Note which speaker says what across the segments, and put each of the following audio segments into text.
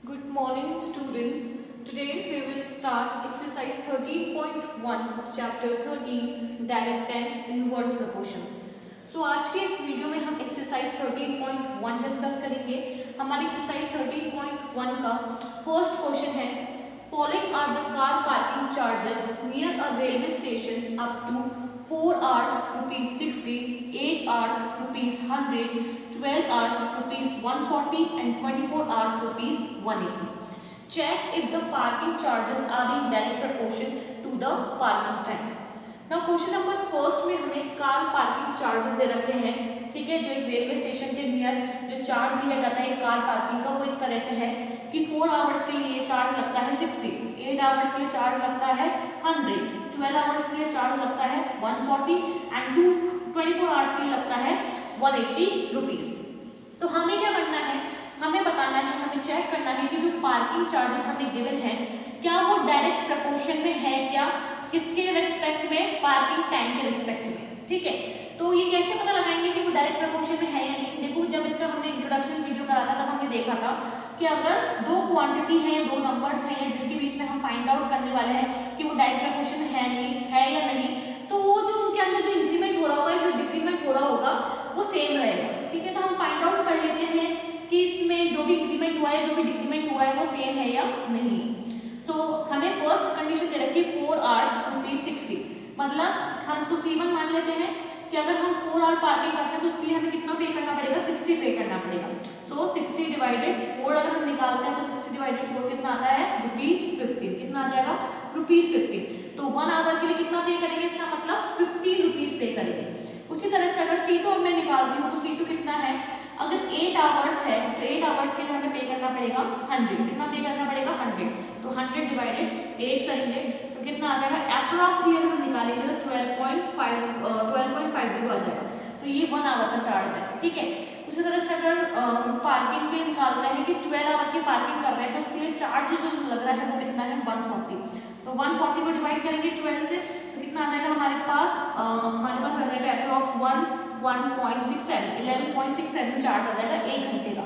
Speaker 1: Good morning, students. Today we will start exercise 13.1 of chapter 13, direct and inverse proportions. So आज के इस video में हम exercise 13.1 discuss करेंगे. हमारी एक्सरसाइज 13.1 का फर्स्ट क्वेश्चन है, following are the car parking charges near a railway station up to 4 hours rupees 60, 8 hours rupees 100, 12 hours rupees 140 and 24 hours rupees 180. Check if the parking charges are in direct proportion to the parking time. Now question number first में हमें car parking charges दे रखे हैं. ठीक है, जो एक railway station के near जो चार्ज लिया जाता है कार पार्किंग का वो इस तरह से है कि 4 आवर्स के लिए चार्ज लगता है 60, 8 आवर्स के लिए चार्ज लगता है 100, 12 आवर्स के लिए चार्ज लगता है 140 एंड 24 आवर्स के लिए लगता है 180 रुपीज. तो हमें क्या करना है, हमें बताना है, हमें चेक करना है कि जो पार्किंग चार्जेस हमें गिवन है क्या वो डायरेक्ट प्रपोर्शन में है, क्या किसके रिस्पेक्ट में, पार्किंग टाइम के रिस्पेक्ट में. ठीक है, तो ये कैसे पता लगाएंगे कि वो डायरेक्ट प्रपोर्शन में है या नहीं. देखो, जब इसका हमने इंट्रोडक्शन वीडियो करा था तब हमने देखा था कि अगर दो क्वांटिटी है, दो नंबर्स हैं जिसके बीच में हम फाइंड आउट करने वाले हैं कि वो डायरेक्ट प्रपोर्शन है नहीं है या नहीं, तो वो जो उनके अंदर जो इंक्रीमेंट हो रहा होगा, जो डिक्रीमेंट हो रहा होगा वो सेम रहेगा. ठीक है, तो हम फाइंड आउट कर लेते हैं कि इसमें जो भी इंक्रीमेंट हुआ है, जो भी डिक्रीमेंट हुआ है वो सेम है या नहीं. सो हमें फर्स्ट कंडीशन दे रखी है 4 hours rupees 60, मतलब हम इसको C1 मान लेते हैं कि अगर हम 4 आवर पार्किंग करते हैं तो उसके लिए हमें कितना पे करना पड़ेगा, 60 पे करना पड़ेगा. सो 60 डिवाइडेड 4 अगर हम निकालते हैं तो 60 डिवाइडेड 4 कितना आता है, ₹15. कितना आ जाएगा, ₹15. तो 1 आवर के लिए कितना पे करेंगे, इसका मतलब 50 रुपीज पे करेंगे. उसी तरह से अगर C2 मैं निकालती हूँ तो C2 कितना है, अगर 8 आवर्स है तो 8 आवर्स के लिए हमें पे करना पड़ेगा 100. कितना पे करना पड़ेगा, 100. तो 100 डिवाइडेड 8 करेंगे तो कितना आ जाएगा, अप्रॉक्सिमेटली अगर हम निकालेंगे तो 12.50 आ जाएगा. तो ये 1 आवर का चार्ज है. ठीक है, उसी तरह से अगर पार्किंग के निकालते हैं कि 12 आवर की पार्किंग कर रहे हैं तो उसके लिए चार्ज जो लग रहा है वो कितना है, 140. तो 140 को डिवाइड करेंगे 12 से तो कितना आ जाएगा हमारे पास आ जाएगा अप्रॉक्स 11.67 चार्ज आ जाएगा 1 घंटे का.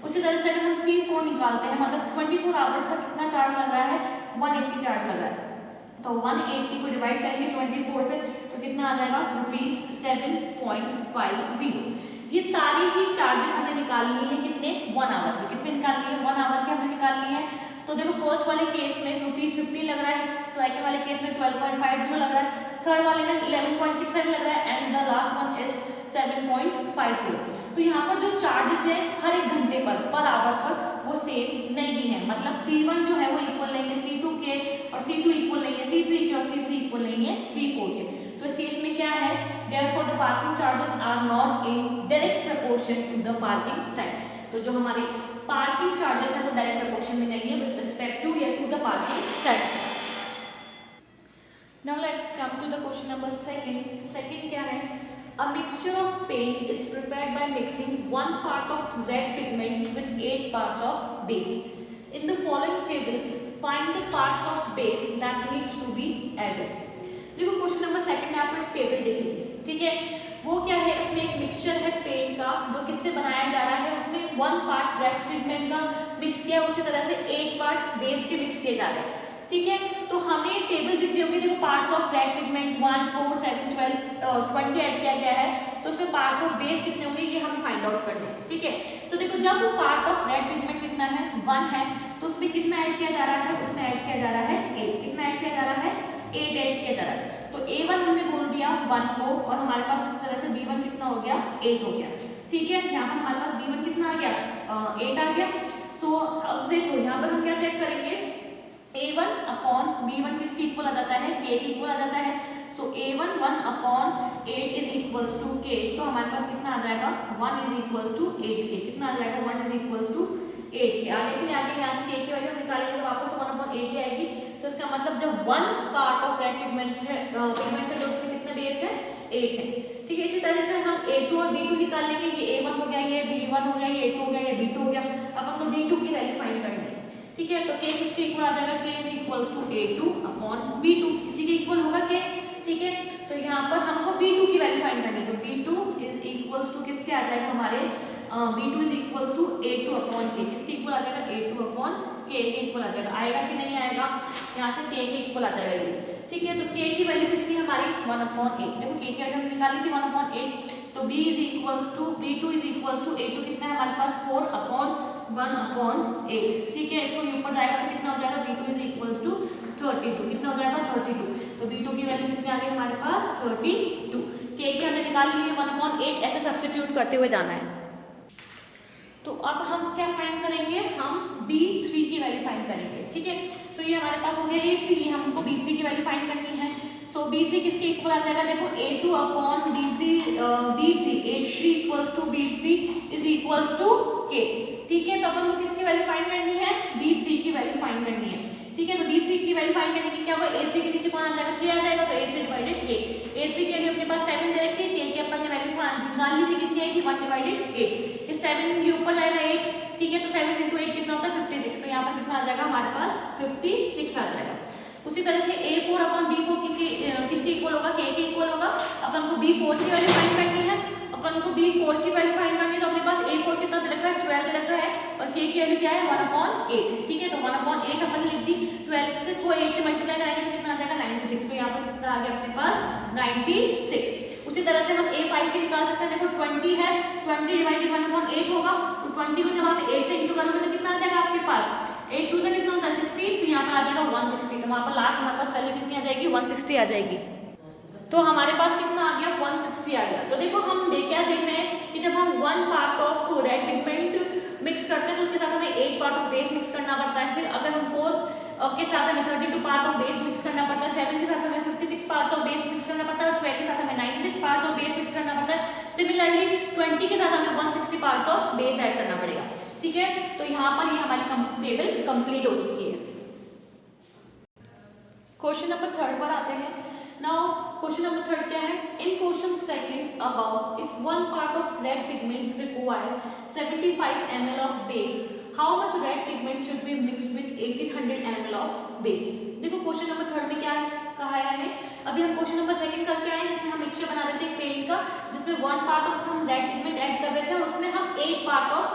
Speaker 1: उसी तरह से अगर हम C4 निकालते हैं, मतलब 24 आवर्स पर कितना चार्ज लग रहा है, 180 चार्ज लग रहा है. तो 180 को डिवाइड करेंगे 24 से तो कितना आ जाएगा, ₹7.50. ये सारी ही चार्जेस हमें निकाल लिए हैं कितने, 1 आवर के. कितने निकाल लिए, 1 आवर के हमने निकाल लिए हैं. तो देखो, फर्स्ट वाले केस में ₹50 लग रहा है, सेकंड वाले केस में 12.50 लग रहा है, थर्ड वाले में 11.67 लग रहा है and the last one is 7.50. तो यहाँ पर जो चार्जेस है हर एक घंटे पर आवर पर वो सेम नहीं है. मतलब C1 जो है वो इक्वल नहीं है C2 के और C2 इक्वल नहीं है C3 के और C3 इक्वल नहीं है C4 के. तो इस केस में क्या है, therefore the parking charges are not in direct proportion to the parking time. तो जो हमारे पार्किंग चार्जेस है वो डायरेक्ट प्रपोर्शन में नहीं है विद रिस्पेक्ट टू या to the parking time. Now let's come to the question number second. Second क्या है, a mixture of paint is prepared by mixing 1 part of red pigments with 8 parts of base. In the following table, find the parts of base that needs to be added. देखो, question number second में आपको एक table दिखेगी. ठीक है, वो क्या है, इसमें एक मिक्सचर है पेंट का जो किससे बनाया जा रहा है, उसमें 1 पार्ट रेड पिगमेंट का मिक्स किया, उसी तरह से 8 पार्ट्स बेस के मिक्स किए जा रहे हैं. ठीक है, तो हमें टेबल दिख रही होगी. देखो, parts of red pigment 1, 4, 7, 12, 20 add किया गया है, तो उसमें पार्ट्स ऑफ बेस कितने होंगे ये हमें फाइंड आउट करना है. ठीक है, तो देखो, जब पार्ट ऑफ रेड पिगमेंट कितना है, 1 है, तो उसमें कितना ऐड किया जा रहा है, उसमें ऐड किया जा रहा है 8. कितना ऐड किया जा रहा है, 8 ऐड किया जा रहा है. तो A1 हमने बोल दिया 1 को और हमारे पास उस तरह से B1 कितना हो गया, 8 हो गया. ठीक है, यहाँ पर हमारे पास B1 कितना आ गया, 8 आ गया. सो अब देखो, यहाँ पर हम क्या चेक करेंगे, A1 अपॉन B1 किसकी इक्वल आ जाता है, K की इक्वल आ जाता है. So A1 1 upon 8 is equals to K. तो हमारे पास कितना आ जाएगा, 1 इज इक्वल्स टू 8K. कितना आ जाएगा, 1 इज इक्वल्स टू 8K. लेकिन आगे यहाँ से K की वैल्यू निकालेंगे तो वापस 1 अपॉन 8K आएगी. तो इसका मतलब जब 1 पार्ट ऑफ रेड पिगमेंट है तो उसमें कितने बेस है, 8 है. ठीक है, इसी तरह से हम A2 और B2 निकाल लेंगे. ये A1 हो गया, ये B1 हो गया, ये A2 हो गया, ये B2 हो गया. अब हम तो B2 की वैल्यू फाइंड करेंगे. ठीक है, तो K किसके इक्वल आ जाएगा, K is equals to A2 upon B2. किसी के इक्वल होगा K. ठीक है, तो यहाँ पर हमको B2 की वैल्यू फाइंड करनी है. तो B2 इज इक्वल्स टू किसके आ जाएगा, हमारे V2 is equals to A2 upon के, किसके इक्वल आ जाएगा, A2 अपॉन के के इक्वल आ जाएगा, आएगा कि नहीं आएगा, यहाँ से के इक्वल आ जाएगा ये, ठीक है। तो के की वैल्यू कितनी है हमारी 1/8, देखो के की वैल्यू हमने निकाली थी 1/8, तो B is equals to B2 is equals to A2 कितना है हमारे पास 4/1/8, ठीक है। इसको ऊपर जाएगा तो कितना हो जाएगा, B2 इज इक्वल्स टू 32, कितना हो जाएगा 32, तो B2 की वैल्यू कितनी आ गई हमारे पास 32, के की हमने निकाली हुई 1/8, ऐसे सब्स्टिट्यूट करते हुए जाना है। तो अब हम क्या फाइंड करेंगे, हम B3 की वैल्यू फाइंड करेंगे, ठीक है। सो ये हमारे पास हो गया A3, ये हमको B3 की वैल्यू फाइंड करनी है। सो B3 किसके इक्वल आ जाएगा, देखो A2 upon B3 A3 equals to B3 is equals to K, ठीक है। तो अपन को किसकी वैल्यू फाइंड करनी है, B3 की वैल्यू फाइंड करनी है, ठीक है। तो B3 की वैल्यू फाइंड करने के लिए क्या होगा, A3 के नीचे कौन आ जाएगा, K आ जाएगा, तो A3 डिवाइडेड K, A3 के लिए अपने पास 7 दे रखी है, K की अपन ने वैल्यू निकाल ली थी, कितनी आई थी 1/8, इस 7 के ऊपर जाएगा 8, ठीक है। तो 7 × 8 कितना होता है 56, तो यहाँ पर कितना आ जाएगा हमारे पास 56 आ जाएगा। उसी तरह से A4 अपॉन B4 किसके इक्वल होगा, K के इक्वल होगा। अपन को B4 की वैल्यू फाइंड करनी है, अपन को B4 की वैल्यू फाइंड करनी है, तो अपने पास A4 कितना दे रखा है 12 दे रखा है, और K की वैल्यू क्या है 1/8, ठीक है। तो 1/8 अपन ने लिख दी, 12 से 8 से मल्टीप्लाई करेंगे तो कितना आ जाएगा 96, तो यहाँ पर कितना आ गया अपने पास 96। उसी तरह से हम A5 की निकाल सकते हैं, देखो 20 है, 20 डिवाइडेड 1/8 होगा, तो 20 को जब आप 8 से इंटू करोगे तो कितना आ जाएगा आपके पास, 8 2 से कितना होता है 16, तो यहाँ पर आ जाएगा 160, तो वहाँ पर लास्ट हमारे पास वैल्यू कितनी आ जाएगी 160 आ जाएगी। तो हमारे पास कितना आ गया 160 आ गया। तो देखो हम क्या देख रहे हैं कि जब हम 1 part of red pigment mix करते हैं तो उसके साथ हमें 1 पार्ट ऑफ बेस मिक्स करना पड़ता है, फिर अगर हम 4 के साथ हमें 32 पार्ट ऑफ बेस मिक्स करना पड़ता है, 7 के साथ हमें 56 पार्ट ऑफ बेस मिक्स करना पड़ता है, और 12 के साथ हमें 96 पार्ट ऑफ बेस मिक्स करना पड़ता है। सिमिलरली 20 के साथ हमें 160 पार्ट ऑफ बेस ऐड करना पड़ेगा, ठीक है। तो यहाँ पर ये हमारी टेबल कंप्लीट हो चुकी है। क्वेश्चन नंबर 3 पर आते हैं। नाउ क्वेश्चन नंबर 3 क्या है, in question second about if 1 part of red pigments require 75 ml of base, how much red pigment should be mixed with 1800 ml of base. देखो question number 3 में क्या कहा है हमें, अभी हम क्वेश्चन नंबर 2 करके आए जिसमें हम मिक्सचर बना रहे थे पेंट का, जिसमें 1 पार्ट ऑफ हम रेड पिगमेंट ऐड कर रहे थे और उसमें हम 1 पार्ट ऑफ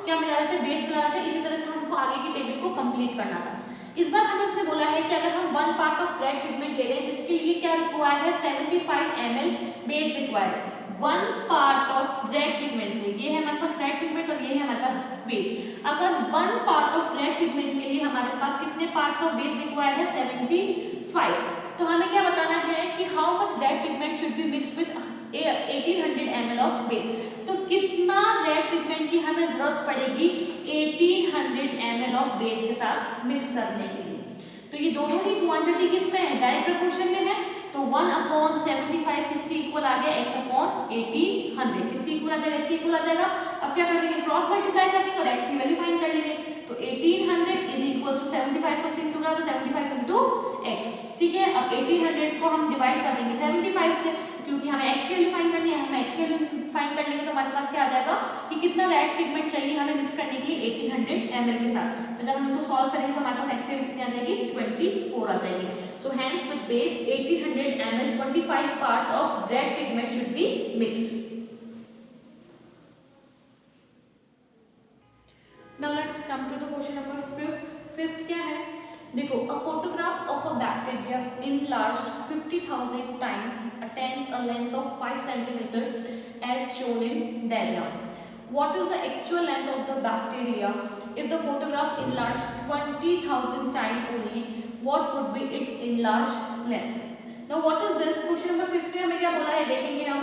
Speaker 1: क्या मिला रहे थे, बेस मिला रहे थे। इसी तरह से हमको आगे की टेबल को कंप्लीट करना था। इस बार हमें उसने बोला है कि अगर हम 1 पार्ट ऑफ रेड पिगमेंट ले रहे हैं जिसके लिए क्या रिक्वायर्ड है 75 ml base required, 1 part of red pigment के लिए, ये है हमारे पास रेड पिगमेंट और ये है हमारे पास बेस। अगर 1 पार्ट ऑफ रेड पिगमेंट के लिए हमारे पास कितने पार्ट्स ऑफ बेस रिक्वायर्ड है 75, तो हमें क्या बताना है कि how much red pigment should be mixed with 1800 ml of base. तो कितना रेड पिगमेंट की हमें जरूरत पड़ेगी 1800 ml ऑफ बेस के साथ मिक्स करने के लिए। तो ये दोनों ही क्वांटिटी किस में है, डायरेक्ट प्रोपोर्शन में है, तो 1/75 किसके इक्वल आ गया, x/1800 किसके इक्वल आ जाएगा, इसके इक्वल आ जाएगा। अब क्या कर देंगे, क्रॉस मल्टीप्लाई कर देंगे और x की वैल्यू फाइंड कर लेंगे, तो 1800 इज इक्वल टू 75 को इंटू करा तो 75 इंटू x, ठीक है। अब 1800 को हम डिवाइड कर देंगे 75 से, क्योंकि हमें x की वैल्यू फाइंड करनी है, हम x की वैल्यू फाइंड कर लेंगे तो हमारे पास क्या आ जाएगा कि कितना रेड पिगमेंट चाहिए हमें मिक्स करने के लिए 1800 ml के साथ। तो जब हम इसको सॉल्व करेंगे तो हमारे पास x की वैल्यू कितनी आ जाएगी 24 आ जाएगी। So hence with base 1800 ml 25 parts of red pigment should be mixed. Now let's come to the question number 5th क्या है, देखो a photograph of a bacteria enlarged 50,000 times attains a length of 5 cm as shown in diagram. What is the actual length of the bacteria if the photograph enlarged 20,000 times only? What would be its enlarged length? Now what is this? Question number 5 में हमें क्या बोला है, देखेंगे हम।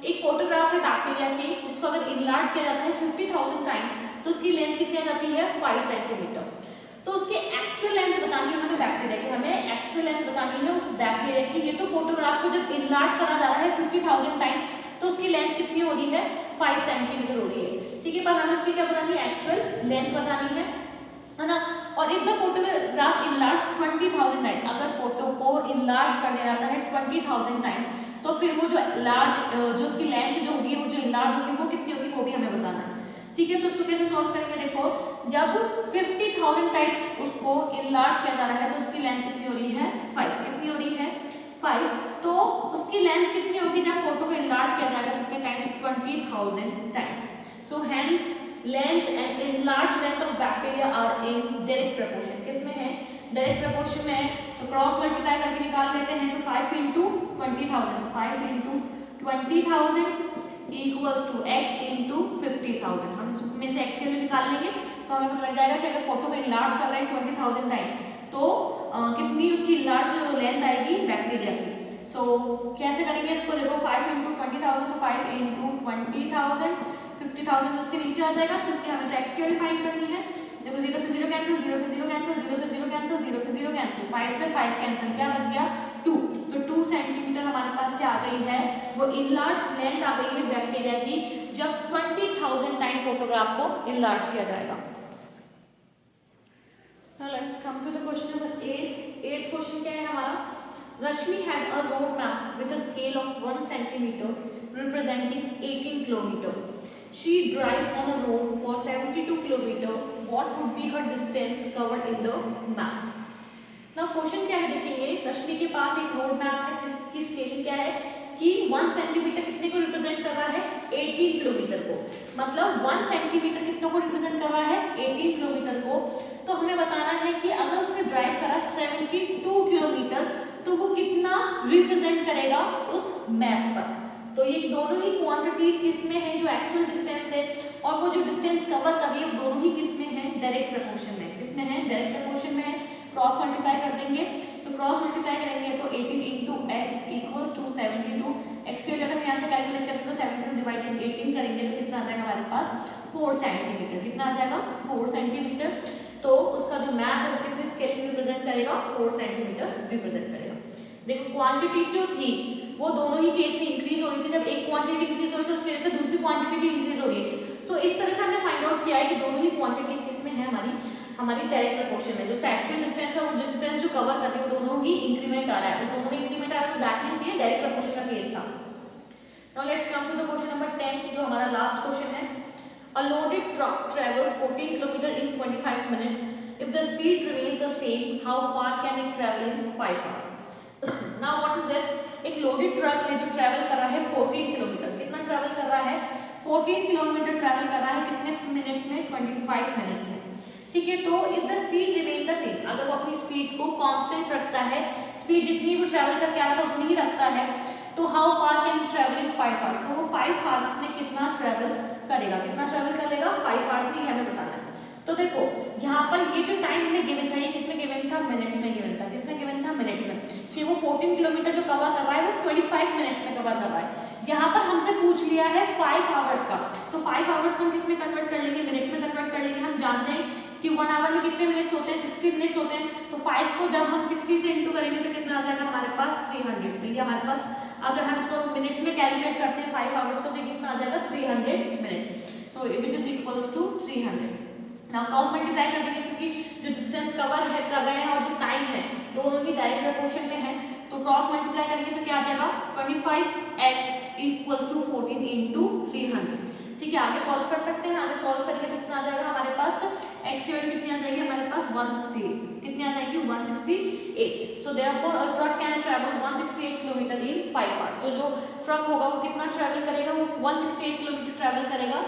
Speaker 1: एक photograph है bacteria की जिसको अगर इनलार्ज किया जाता है 50,000 टाइम तो उसकी लेंथ कितनी आ जाती है 5 सेंटीमीटर। तो उसकी एक्चुअल लेंथ बतानी है हमें बैक्टीरिया की, हमें एक्चुअल लेंथ बतानी है उस बैक्टीरिया की। ये तो फोटोग्राफ को जब इनलार्ज करा जा रहा है 50,000 टाइम तो उसकी लेंथ कितनी हो रही है 5 सेंटीमीटर हो रही है, ठीक है। पर हमें उसकी क्या बतानी है, एक्चुअल लेंथ बतानी है ना। और if the photograph enlarge 20,000 time, अगर फोटो को इनलार्ज कर दिया जाता है 20,000 टाइम तो फिर वो जो लार्ज जो उसकी लेंथ जो होगी वो जो इनलार्ज होगी वो कितनी होगी वो भी हमें बताना है, ठीक है। तो उसको कैसे सॉल्व करेंगे, देखो जब 50,000 टाइम उसको इनलार्ज किया जा रहा है तो उसकी लेंथ कितनी हो रही है 5, कितनी हो रही है 5। तो उसकी लेंथ कितनी होगी जब फोटो को इनलार्ज किया जाएगा कितने times 20,000 times. So hence length and enlarged length of bacteria are in direct proportion. किस में है? डायरेक्ट प्रपोर्शन में है, तो क्रॉस मल्टीप्लाई करके निकाल लेते हैं, तो 5 इंटू 20,000, तो 5 into 20,000 equals to x into 50,000. हम इसमें से x के लिए निकाल लेंगे तो हमें पता लग जाएगा कि अगर फोटो में इनलार्ज कर रहे हैं 20,000 टाइम, तो कितनी उसकी इनलार्ज लेंथ आएगी बैक्टीरिया की. सो कैसे करेंगे इसको? देखो 5 इंटू 20,000, तो 5 इंटू 20,000, 50,000 उसके नीचे आ जाएगा क्योंकि हमें तो x की वैल्यू फाइंड करनी है. देखो 0 से 0 कैंसिल, 0 से 0 कैंसिल, 0 से 0 कैंसिल, 0 से 0 कैंसिल, 5 से 5 कैंसिल, क्या बच गया? 2. तो 2 सेंटीमीटर हमारे पास क्या आ गई है? वो इनलार्ज लेंथ आ गई है बैक्टीरिया की जब 20,000 टाइम फोटोग्राफ को इनलार्ज किया जाएगा. Now let's come to the question number 8. 8th question क्या है हमारा? Rashmi had a road map with a scale of 1 centimeter representing 18 kilometer. She drive on a road for 72 kilometer. What would be her distance covered in the map? Now question क्या है देखेंगे. रश्मि के पास एक road map है जिसकी scaling क्या है कि 1 सेंटीमीटर कितने को रिप्रेजेंट कर रहा है? 18 किलोमीटर को. मतलब 1 सेंटीमीटर कितनों को रिप्रेजेंट कर रहा है? 18 किलोमीटर को. तो हमें बताना है कि अगर उसने ड्राइव करा 72 किलोमीटर तो वो कितना रिप्रेजेंट करेगा उस मैप पर. तो ये दोनों ही क्वांटिटीज किसमें है? जो एक्चुअल डिस्टेंस है और वो जो डिस्टेंस कवर कर रही है दोनों ही किसमें है? डायरेक्ट प्रपोर्शन में. किसमें है? डायरेक्ट प्रपोर्शन में है. क्रॉस मल्टीप्लाई कर देंगे, तो क्रॉस मल्टीप्लाई करेंगे तो 18 into x equals to 72. X के लिए अगर हम यहाँ से कैलकुलेट करेंगे तो 72 डिवाइडेड 18 करेंगे तो कितना आ जाएगा हमारे पास? 4 सेंटीमीटर. कितना आ जाएगा? 4 सेंटीमीटर. तो उसका जो मैप है वो कितनी स्केलिंग रिप्रेजेंट करेगा? 4 सेंटीमीटर रिप्रेजेंट करेगा. देखो क्वांटिटी जो थी वो दोनों ही केस में इंक्रीज हो रही थी. जब एक क्वांटिटी इंक्रीज हो रही है तो उसकी वजह से दूसरी क्वांटिटी भी इंक्रीज हो रही है. तो इस तरह से हमने फाइंड आउट किया है कि दोनों ही क्वांटिटीज किसमें है? हमारी डायरेक्ट प्रपोर्शन में. जो उसका एक्चुअल डिस्टेंस है और डिस्टेंस जो कवर कर रही है वो दोनों ही इंक्रीमेंट आ रहा है. उस दोनों में इंक्रीमेंट आ रहा है तो दैट मींस ये डायरेक्ट प्रपोर्शन का केस था. Now let's come to the question number 10 जो हमारा लास्ट क्वेश्चन है. A loaded truck travels 14 km in 25 minutes. If the speed remains the same, how far can it travel in 5 hours? Now what is this? एक loaded truck है जो travel कर रहा है 14 kilometre. कितना ट्रैवल कर रहा है? 14 किलोमीटर ट्रैवल कर रहा है. कितने मिनट्स में? 25 मिनट्स में. ठीक है. तो if the speed remain the same, अगर वो अपनी स्पीड को कांस्टेंट रखता है, स्पीड जितनी वो ट्रैवल करके आ रहा था उतनी ही रखता है, तो how far can travel in 5 hours? तो वो 5 आवर्स में कितना ट्रैवल करेगा? कितना ट्रैवल करेगा 5 आवर्स में? ये हमें बताना है. तो देखो यहाँ पर ये जो टाइम हमें गिवन था ये किसमें गिवन था? मिनट्स में गिवन था. किसमें गिवन था? मिनट में. कि वो 14 किलोमीटर जो कवर कर रहा है वो 25 मिनट्स में कवर कर रहा है. यहाँ पर हमसे पूछ लिया है 5 आवर्स का, तो 5 आवर्स को हम किस में कन्वर्ट कर लेंगे? मिनट में कन्वर्ट कर लेंगे. हम जानते हैं कि 1 आवर में कितने मिनट्स होते हैं? 60 मिनट्स होते हैं. तो 5 को जब हम 60 से इंटू करेंगे तो कितना आ जाएगा हमारे पास? 300. तो ये हमारे पास अगर हम इसको मिनट्स में कैलकुलेट करते हैं 5 आवर्स को तो कितना आ जाएगा? 300 मिनट्स. तो which is equals to 300. Now cross multiply कर देंगे क्योंकि जो डिस्टेंस कवर है कर रहे हैं और जो टाइम है दोनों ही डायरेक्ट प्रपोर्शन में है. तो क्रॉस मल्टीप्लाई करेंगे तो क्या आ जाएगा? 25x equals to 14 into 300. ठीक है. आगे सॉल्व कर सकते हैं. आगे सॉल्व करेंगे तो कितना आ जाएगा हमारे पास? x की वैल्यू कितनी आ जाएगी हमारे पास? 168. कितनी आ जाएगी? 168. So therefore a truck can travel 168 kilometre in 5 hours. तो जो ट्रक होगा वो कितना ट्रैवल करेगा? वो 168 किलोमीटर ट्रैवल करेगा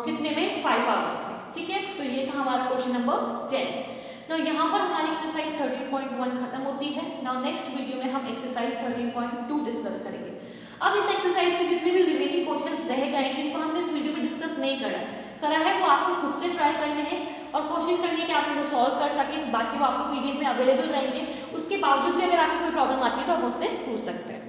Speaker 1: कितने में? 5 आवर्स में. ठीक है. तो ये था हमारा क्वेश्चन नंबर 10. नाउ यहाँ पर हमारी एक्सरसाइज 13.1 खत्म होती है. नाउ नेक्स्ट वीडियो में हम एक्सरसाइज 13.2 डिस्कस करेंगे. अब इस एक्सरसाइज के जितने भी रिमेनिंग क्वेश्चंस रह गए जिनको हमने इस वीडियो में डिस्कस नहीं करा है वो आपको खुद से ट्राई करने हैं और कोशिश करनी है कि आप उनको सॉल्व कर सकें. बाकी वो आपको पीडीएफ में अवेलेबल रहेंगे. उसके बावजूद भी अगर आपको कोई प्रॉब्लम आती है तो आप मुझसे पूछ सकते हैं.